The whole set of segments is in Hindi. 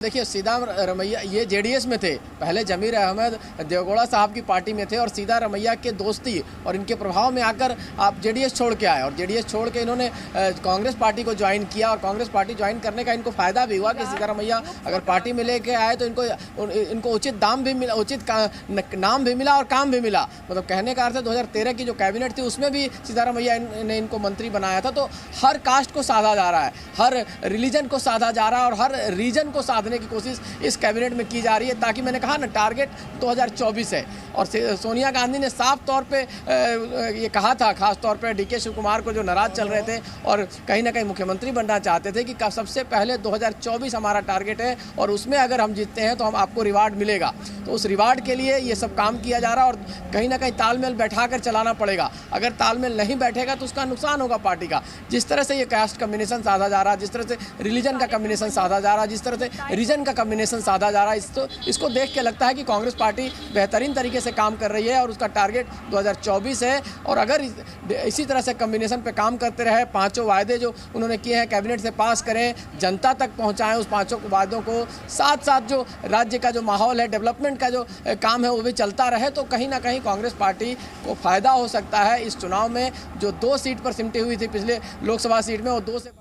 देखिए सीधा ये जेडीएस में थे, पहले जमीर अहमद देवगौड़ा साहब की पार्टी में थे और सीधा रमैया के दोस्ती और इनके प्रभाव में आकर आप जेडीएस छोड़ के आए और जेडीएस छोड़ के इन्होंने कांग्रेस पार्टी को ज्वाइन किया और कांग्रेस पार्टी ज्वाइन करने का इनको फ़ायदा भी हुआ कि सीधा रमैया अगर पार्टी में लेके आए तो इनको उचित दाम भी मिला, उचित नाम भी मिला और काम भी मिला। मतलब कहने का अर्थ है 2013 की जो कैबिनेट थी उसमें भी सीधा रमैया ने इनको मंत्री बनाया था। तो हर कास्ट को साधा जा रहा है, हर रिलीजन को साधा जा रहा है और हर रीजन को साधने की कोशिश इस कैबिनेट में की जा रही है, ताकि मैंने कहा ना टारगेट 2024 है। और सोनिया गांधी ने साफ तौर पे ये कहा था, खास तौर पे डीके शिव कुमार को जो नाराज चल रहे थे और कहीं ना कहीं मुख्यमंत्री बनना चाहते थे कि सबसे पहले 2024 हमारा टारगेट है और उसमें अगर हम जीतते हैं तो हम आपको रिवार्ड मिलेगा। तो उस रिवार्ड के लिए ये सब काम किया जा रहा है और कहीं ना कहीं तालमेल बैठा कर चलाना पड़ेगा। अगर तालमेल नहीं बैठेगा तो उसका नुकसान होगा पार्टी का। जिस तरह से ये कास्ट कम्बिनेशन साधा जा रहा है, जिस तरह से रिलीजन का कम्बिनेशन साधा जा रहा है, जिस तरह से रीजन का कम्बिनेशन साधा जा रहा है, इसको देख के लगता है कि कांग्रेस पार्टी बेहतरीन तरीके से काम कर रही है और उसका टारगेट 2024 है। और अगर इसी तरह से कम्बिनेशन पे काम करते रहे, पांचों वायदे जो उन्होंने किए हैं कैबिनेट से पास करें, जनता तक पहुंचाएं उस पांचों वायदों को, साथ साथ जो राज्य का जो माहौल है, डेवलपमेंट का जो काम है वो भी चलता रहे, तो कहीं ना कहीं कांग्रेस पार्टी को फायदा हो सकता है। इस चुनाव में जो 2 सीट पर सिमटी हुई थी पिछले लोकसभा सीट में, वो 2 से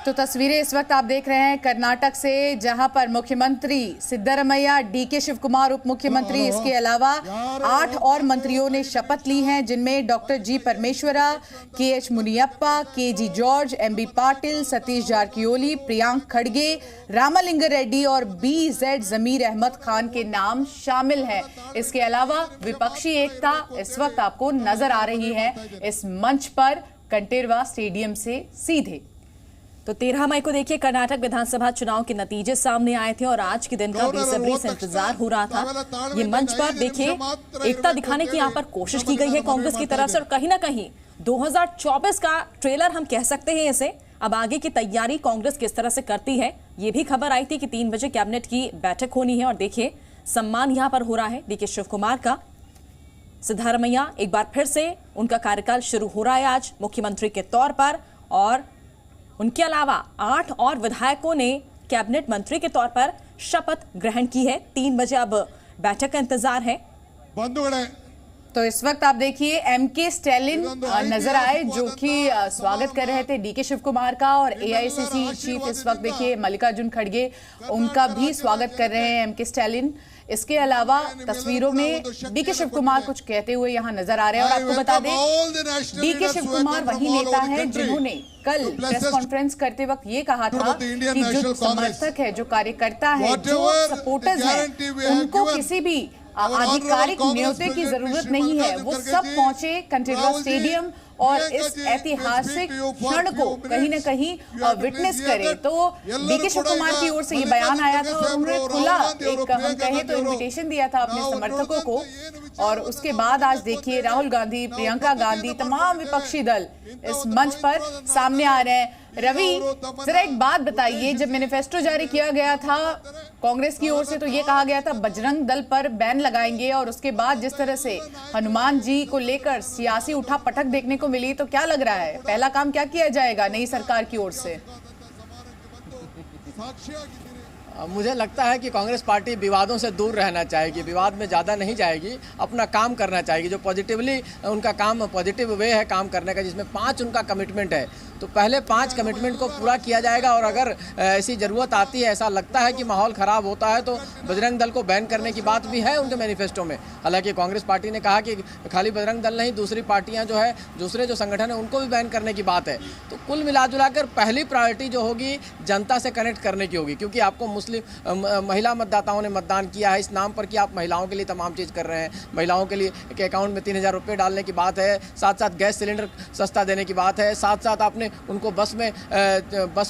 तो तस्वीरें इस वक्त आप देख रहे हैं कर्नाटक से, जहां पर मुख्यमंत्री सिद्धरमैया, डीके शिव कुमार उप मुख्यमंत्री, इसके अलावा 8 और मंत्रियों ने शपथ ली हैं, जिनमें डॉक्टर जी परमेश्वरा, के.एच. मुनियप्पा, के.जी. जॉर्ज, एम.बी. पाटिल, सतीश जारकिहोली, प्रियांक खड़गे, रामालिंग रेड्डी और बी.जेड. जमीर अहमद खान के नाम शामिल हैं। इसके अलावा विपक्षी एकता इस वक्त आपको नजर आ रही है इस मंच पर कंटेरवा स्टेडियम से सीधे। तो 13 मई को देखिए कर्नाटक विधानसभा चुनाव के नतीजे सामने आए थे और आज के दिन का बेसब्री से इंतजार हो रहा था। ये मंच पर देखिए एकता दिखाने की यहाँ पर कोशिश की गई है कांग्रेस की तरफ से और कहीं ना कहीं 2024 का ट्रेलर हम कह सकते हैं इसे। अब आगे की तैयारी कांग्रेस किस तरह से करती है, ये भी खबर आई थी कि 3 बजे कैबिनेट की बैठक होनी है और देखिए सम्मान यहाँ पर हो रहा है डीके शिव कुमार का। सिद्धरमैया एक बार फिर से उनका कार्यकाल शुरू हो रहा है आज मुख्यमंत्री के तौर पर और उनके अलावा 8 और विधायकों ने कैबिनेट मंत्री के तौर पर शपथ ग्रहण की है। 3 बजे अब बैठक का इंतजार है। तो इस वक्त आप देखिए एमके स्टैलिन नजर आए, जो कि स्वागत कर रहे थे डीके शिव कुमार का, और एआईसीसी चीफ इस वक्त देखिए मल्लिकार्जुन खड़गे, उनका भी स्वागत कर रहे हैं एमके स्टैलिन। इसके अलावा तस्वीरों में डीके शिव कुमार कुछ कहते हुए यहाँ नजर आ रहे हैं। और आपको बता दें डीके शिव कुमार वही नेता हैं जिन्होंने कल प्रेस कॉन्फ्रेंस करते वक्त ये कहा था कि जो समर्थक है, जो कार्यकर्ता है, जो सपोर्टर्स हैं, उनको किसी भी आधिकारिक न्योते की जरूरत नहीं है। वो सब पहुंचे कंटेरवा स्टेडियम और इस ऐतिहासिक क्षण को कहीं न कहीं विटनेस करे। तो डीके शिव कुमार की ओर से ये बयान आया था और उन्होंने खुला एक हम कहें तो इन्विटेशन दिया था अपने समर्थकों को। और उसके बाद आज देखिए राहुल गांधी, प्रियंका गांधी, तमाम विपक्षी दल इस मंच पर सामने आ रहे हैं। रवि, जरा एक बात बताइए, जब मैनिफेस्टो जारी किया गया था कांग्रेस की ओर से तो ये कहा गया था बजरंग दल पर बैन लगाएंगे, और उसके बाद जिस तरह से हनुमान जी को लेकर सियासी उठापटक देखने को मिली, तो क्या लग रहा है पहला काम क्या किया जाएगा नई सरकार की ओर से? मुझे लगता है कि कांग्रेस पार्टी विवादों से दूर रहना चाहेगी, विवाद में ज़्यादा नहीं जाएगी, अपना काम करना चाहेगी। जो पॉजिटिवली उनका काम, पॉजिटिव वे है काम करने का, जिसमें 5 उनका कमिटमेंट है, तो पहले 5 कमिटमेंट को पूरा किया जाएगा और अगर ऐसी ज़रूरत आती है, ऐसा लगता है कि माहौल ख़राब होता है, तो बजरंग दल को बैन करने की बात भी है उनके मैनिफेस्टो में। हालांकि कांग्रेस पार्टी ने कहा कि खाली बजरंग दल नहीं, दूसरी पार्टियां जो है, दूसरे जो संगठन है, उनको भी बैन करने की बात है। तो कुल मिलाजुलाकर पहली प्रायोरिटी जो होगी जनता से कनेक्ट करने की होगी, क्योंकि आपको मुस्लिम महिला मतदाताओं ने मतदान किया है इस नाम पर कि आप महिलाओं के लिए तमाम चीज़ कर रहे हैं। महिलाओं के लिए एक अकाउंट में 3000 रुपये डालने की बात है, साथ साथ गैस सिलेंडर सस्ता देने की बात है, साथ साथ आपने उनको बस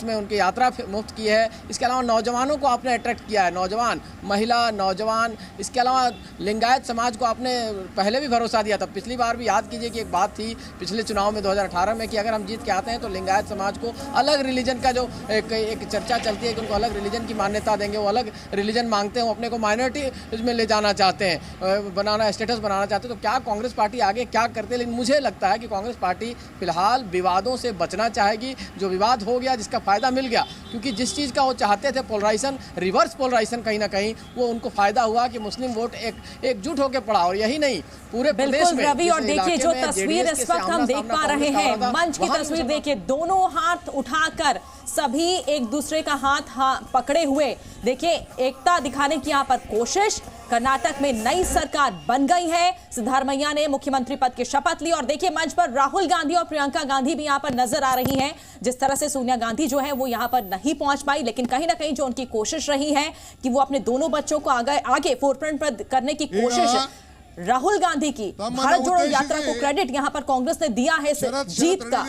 में उनकी यात्रा मुफ्त की है। इसके अलावा नौजवानों को आपने अट्रैक्ट किया है, नौजवान, महिला, नौजवान। इसके अलावा लिंगायत समाज को आपने पहले भी भरोसा दिया था। पिछली बार भी याद कीजिए कि एक बात थी पिछले चुनाव में 2018 में कि अगर हम जीत के आते हैं तो लिंगायत समाज को अलग रिलीजन का जो एक चर्चा चलती है कि उनको अलग रिलीजन की मान्यता देंगे, वो अलग रिलीजन मांगते हैं, वो अपने को माइनॉरिटी में ले जाना चाहते हैं, स्टेटस बनाना चाहते हैं। तो क्या कांग्रेस पार्टी आगे क्या करते हैं? लेकिन मुझे लगता है कि कांग्रेस पार्टी फिलहाल विवादों से बचना चाहेगी। जो विवाद हो गया, जिसका फायदा मिल गया, क्योंकि जिस चीज़ का वो चाहते थे पोलराइजेशन, रिवर्स पोलराइजेशन, कहीं ना कहीं वो उनको फायदा हुआ कि मुस्लिम वोट एकजुट होकर पड़ा। और यही नहीं, पूरे प्रदेश में रवि, और देखिए जो तस्वीर इस वक्त हम देख पा रहे हैं, मंच की तस्वीर देखिए, दोनों हाथ उठाकर सभी एक दूसरे का हाथ पकड़े हुए, देखिए एकता दिखाने की यहाँ पर कोशिश। कर्नाटक में नई सरकार बन गई है, सिद्धारमैया ने मुख्यमंत्री पद की शपथ ली और देखिए मंच पर राहुल गांधी और प्रियंका गांधी भी यहाँ पर नजर आ रही हैं। जिस तरह से सोनिया गांधी जो है वो यहाँ पर नहीं पहुंच पाई, लेकिन कहीं ना कहीं जो उनकी कोशिश रही है कि वो अपने दोनों बच्चों को आगे फोरफ्रंट पर करने की कोशिश राहुल गांधी की, भारत जोड़ो यात्रा को क्रेडिट यहाँ पर कांग्रेस ने दिया है जीत का।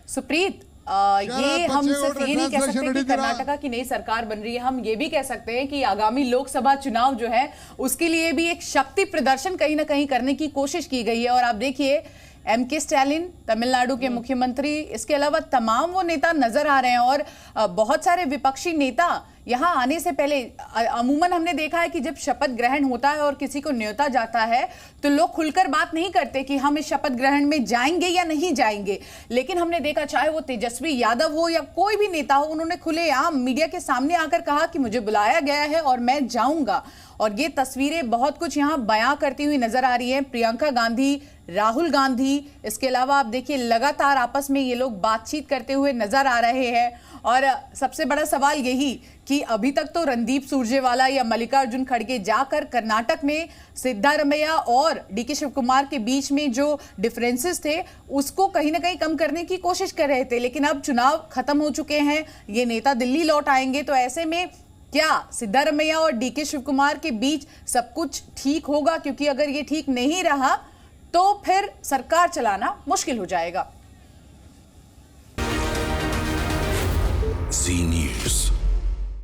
सुप्रीत, ये हम सिर्फ ये नहीं कह सकते कि कर्नाटका की नई सरकार बन रही है, हम ये भी कह सकते हैं कि आगामी लोकसभा चुनाव जो है उसके लिए भी एक शक्ति प्रदर्शन कहीं ना कहीं करने की कोशिश की गई है। और आप देखिए एमके स्टैलिन तमिलनाडु के मुख्यमंत्री, इसके अलावा तमाम वो नेता नजर आ रहे हैं और बहुत सारे विपक्षी नेता यहाँ आने से पहले, अमूमन हमने देखा है कि जब शपथ ग्रहण होता है और किसी को न्योता जाता है तो लोग खुलकर बात नहीं करते कि हम इस शपथ ग्रहण में जाएंगे या नहीं जाएंगे। लेकिन हमने देखा, चाहे वो तेजस्वी यादव हो या कोई भी नेता हो, उन्होंने खुलेआम मीडिया के सामने आकर कहा कि मुझे बुलाया गया है और मैं जाऊंगा। और ये तस्वीरें बहुत कुछ यहाँ बयां करती हुई नजर आ रही है। प्रियंका गांधी, राहुल गांधी, इसके अलावा आप देखिए लगातार आपस में ये लोग बातचीत करते हुए नजर आ रहे हैं। और सबसे बड़ा सवाल यही कि अभी तक तो रणदीप सुरजेवाला या मल्लिकार्जुन खड़गे जाकर कर्नाटक में सिद्धारमैया और डीके शिव कुमार के बीच में जो डिफरेंसेस थे उसको कहीं ना कहीं कम करने की कोशिश कर रहे थे। लेकिन अब चुनाव खत्म हो चुके हैं, ये नेता दिल्ली लौट आएंगे, तो ऐसे में क्या सिद्धारमैया और डीके शिव कुमार के बीच सब कुछ ठीक होगा? क्योंकि अगर ये ठीक नहीं रहा तो फिर सरकार चलाना मुश्किल हो जाएगा। Zee